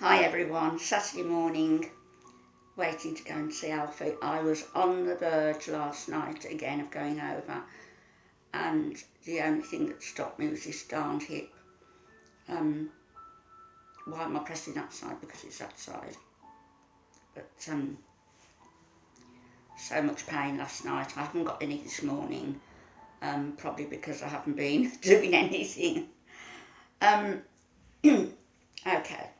Hi everyone, Saturday morning, waiting to go and see Alfie. I was on the verge last night again of going over, and the only thing that stopped me was this darned hip. Why am I pressing that side? Because it's that side. But so much pain last night. I haven't got any this morning, probably because I haven't been doing anything. Okay.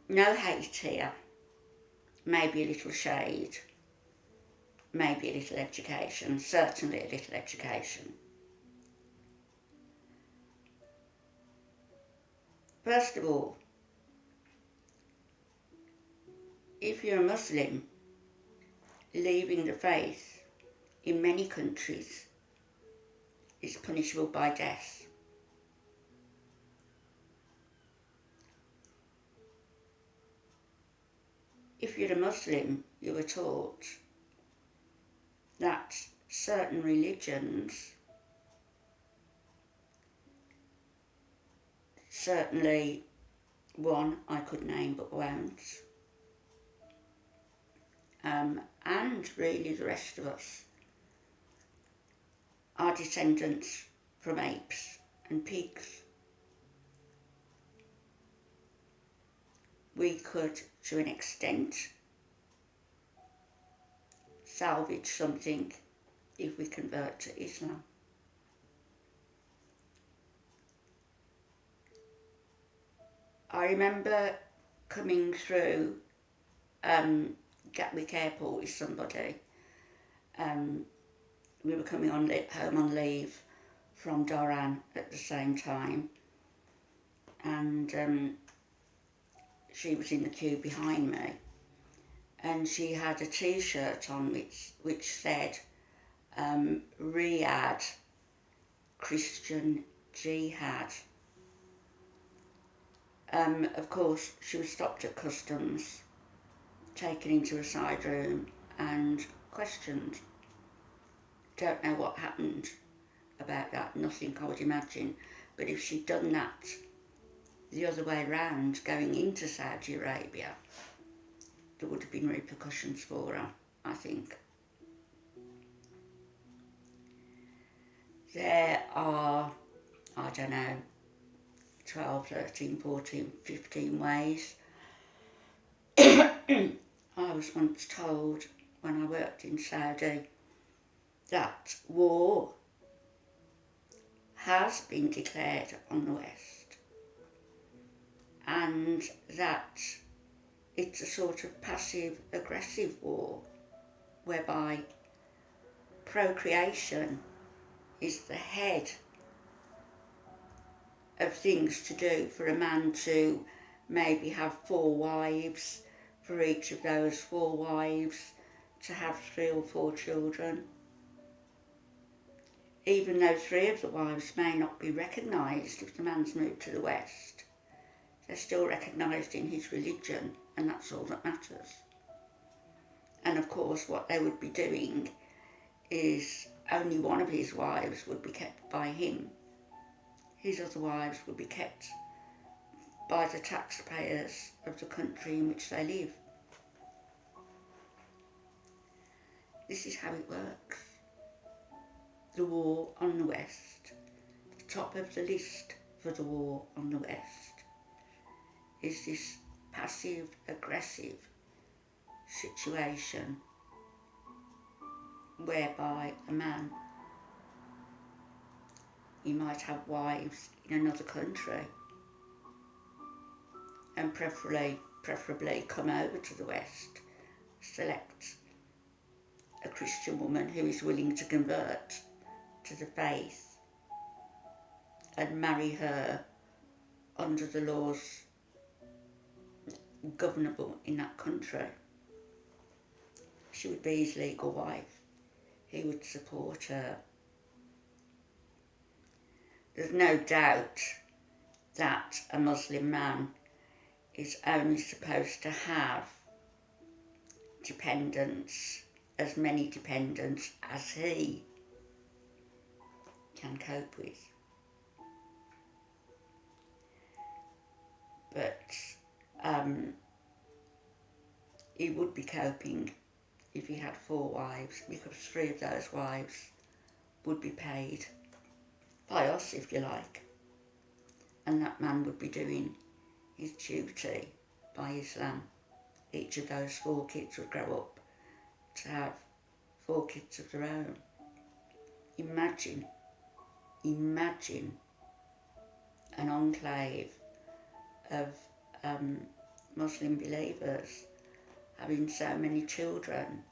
No hate here, maybe a little shade, maybe a little education, certainly a little education. First of all, if you're a Muslim, leaving the faith in many countries is punishable by death. If you're a Muslim, you were taught that certain religions, certainly one I could name but won't, and really the rest of us, are descendants from apes and pigs. We could, to an extent, salvage something if we convert to Islam. I remember coming through Gatwick Airport with somebody. We were coming home on leave from Doran at the same time, and she was in the queue behind me, and she had a t-shirt on which said Riyadh Christian Jihad. Of course, she was stopped at customs, taken into a side room and questioned. Don't know what happened about that, nothing I would imagine, but if she'd done that the other way round, going into Saudi Arabia, there would have been repercussions for her, I think. There are, I don't know, 12, 13, 14, 15 ways. I was once told when I worked in Saudi that war has been declared on the West, and that it's a sort of passive-aggressive war whereby procreation is the head of things to do, for a man to maybe have 4 wives, for each of those 4 wives to have 3 or 4 children. Even though 3 of the wives may not be recognised if the man's moved to the West, they're still recognised in his religion, and that's all that matters. And of course what they would be doing is only one of his wives would be kept by him. His other wives would be kept by the taxpayers of the country in which they live. This is how it works. The war on the West, the top of the list for the war on the West, is this passive-aggressive situation whereby a man, he might have wives in another country and preferably come over to the West, select a Christian woman who is willing to convert to the faith and marry her under the laws governable in that country. She would be his legal wife. He would support her. There's no doubt that a Muslim man is only supposed to have dependents, as many dependents as he can cope with. he would be coping if he had 4 wives, because 3 of those wives would be paid by us, if you like, and that man would be doing his duty by Islam. Each of those 4 kids would grow up to have 4 kids of their own. Imagine an enclave of Muslim believers having so many children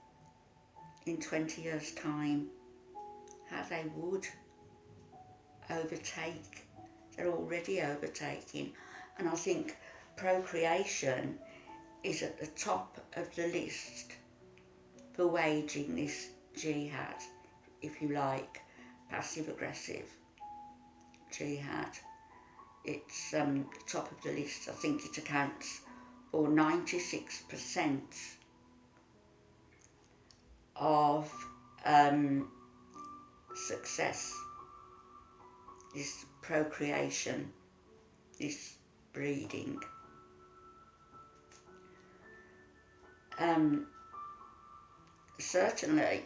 in 20 years' time. How they would overtake. They're already overtaking. And I think procreation is at the top of the list for waging this jihad, if you like, passive-aggressive jihad. It's the top of the list. I think it accounts for 96% of success, this procreation, this breeding. Certainly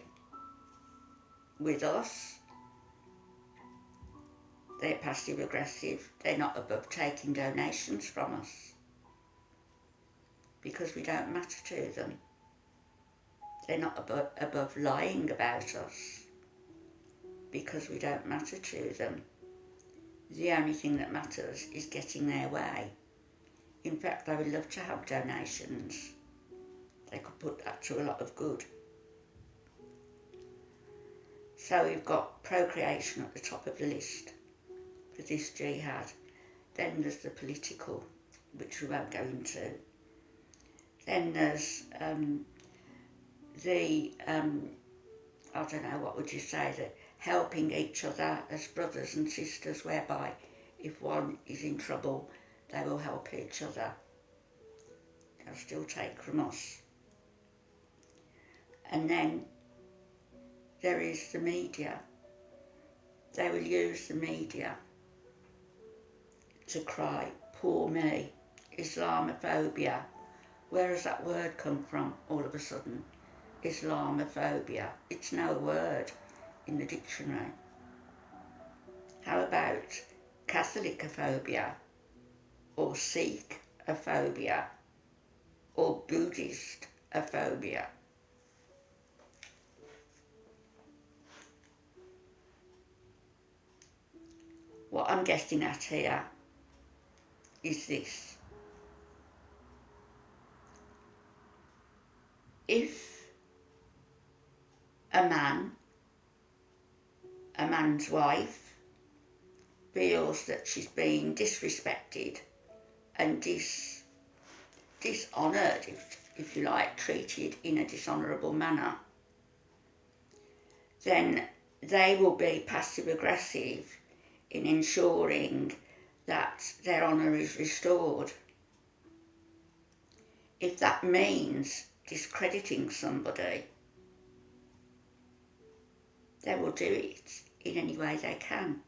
with us, they're passive aggressive. They're not above taking donations from us because we don't matter to them. They're not above lying about us because we don't matter to them. The only thing that matters is getting their way. In fact, they would love to have donations. They could put that to a lot of good. So we've got procreation at the top of the list for this jihad. Then there's the political, which we won't go into. Then there's I don't know, what would you say, that helping each other as brothers and sisters, whereby if one is in trouble, they will help each other. They'll still take from us. And then there is the media. They will use the media to cry, poor me, Islamophobia. Where has that word come from all of a sudden? Islamophobia. It's no word in the dictionary. How about Catholicophobia, or Sikhophobia, or Buddhistophobia? What I'm getting at here is this. If a man's wife, feels that she's being disrespected and dishonoured, if you like, treated in a dishonourable manner, then they will be passive-aggressive in ensuring that their honour is restored. If that means discrediting somebody, they will do it in any way they can,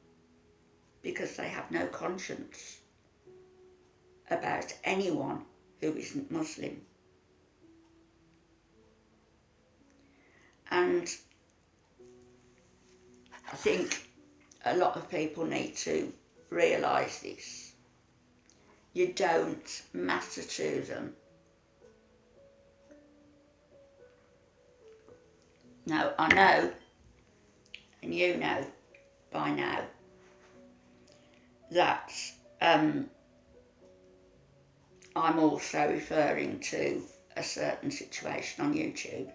because they have no conscience about anyone who isn't Muslim. And I think a lot of people need to realise this. You don't matter to them. Now, I know, and you know by now, that I'm also referring to a certain situation on YouTube.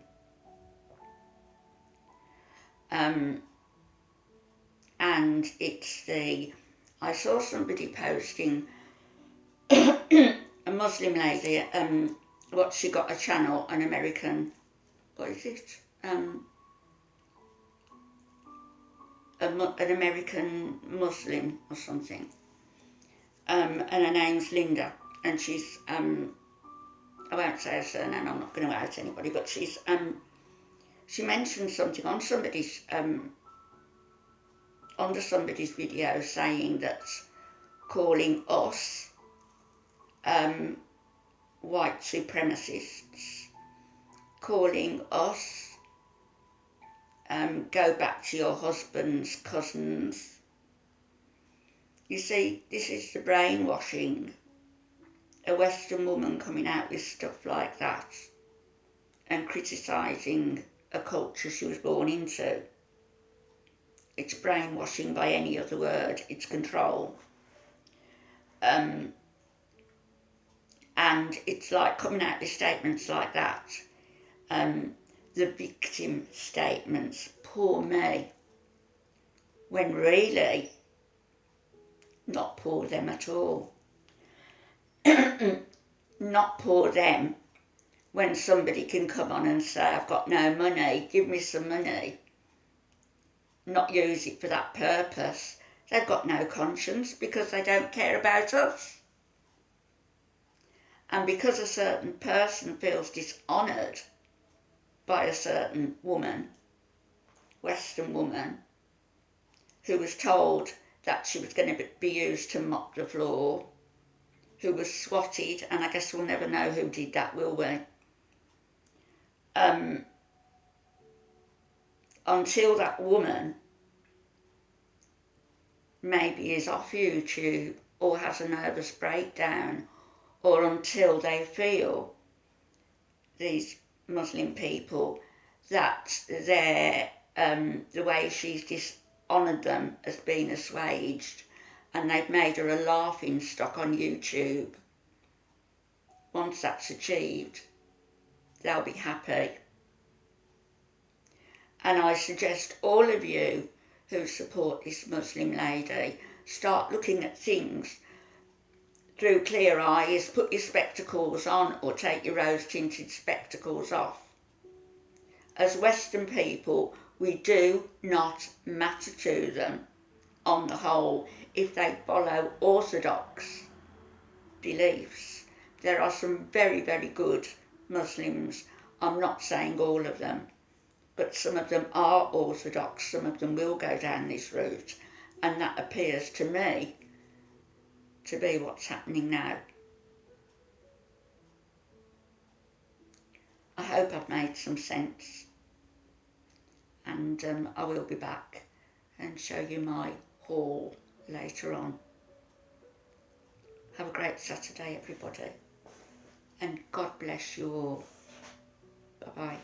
And it's I saw somebody posting, a Muslim lady, she got a channel, an American, what is it? An American Muslim or something, and her name's Linda, and she's, I won't say her surname, I'm not going to out anybody, but she's, she mentioned something on somebody's, under somebody's video, saying that calling us white supremacists calling us, go back to your husband's cousins. You see, this is the brainwashing. A Western woman coming out with stuff like that and criticising a culture she was born into. It's brainwashing by any other word. It's control. And it's like coming out with statements like that. The victim statements, poor me, when really, not poor them at all. Not poor them when somebody can come on and say, I've got no money, give me some money. Not use it for that purpose. They've got no conscience because they don't care about us. And because a certain person feels dishonoured by a certain woman, Western woman, who was told that she was going to be used to mop the floor, who was swatted, and I guess we'll never know who did that, will we? Until that woman maybe is off YouTube or has a nervous breakdown, or until they feel, these Muslim people, that their the way she's dishonoured them has been assuaged and they've made her a laughing stock on YouTube. Once that's achieved, they'll be happy. And I suggest all of you who support this Muslim lady start looking at things through clear eyes, put your spectacles on or take your rose-tinted spectacles off. As Western people, we do not matter to them on the whole if they follow orthodox beliefs. There are some very, very good Muslims. I'm not saying all of them, but some of them are orthodox, some of them will go down this route, and that appears to me to be what's happening now. I hope I've made some sense, and I will be back and show you my haul later on. Have a great Saturday, everybody, and God bless you all. Bye-bye.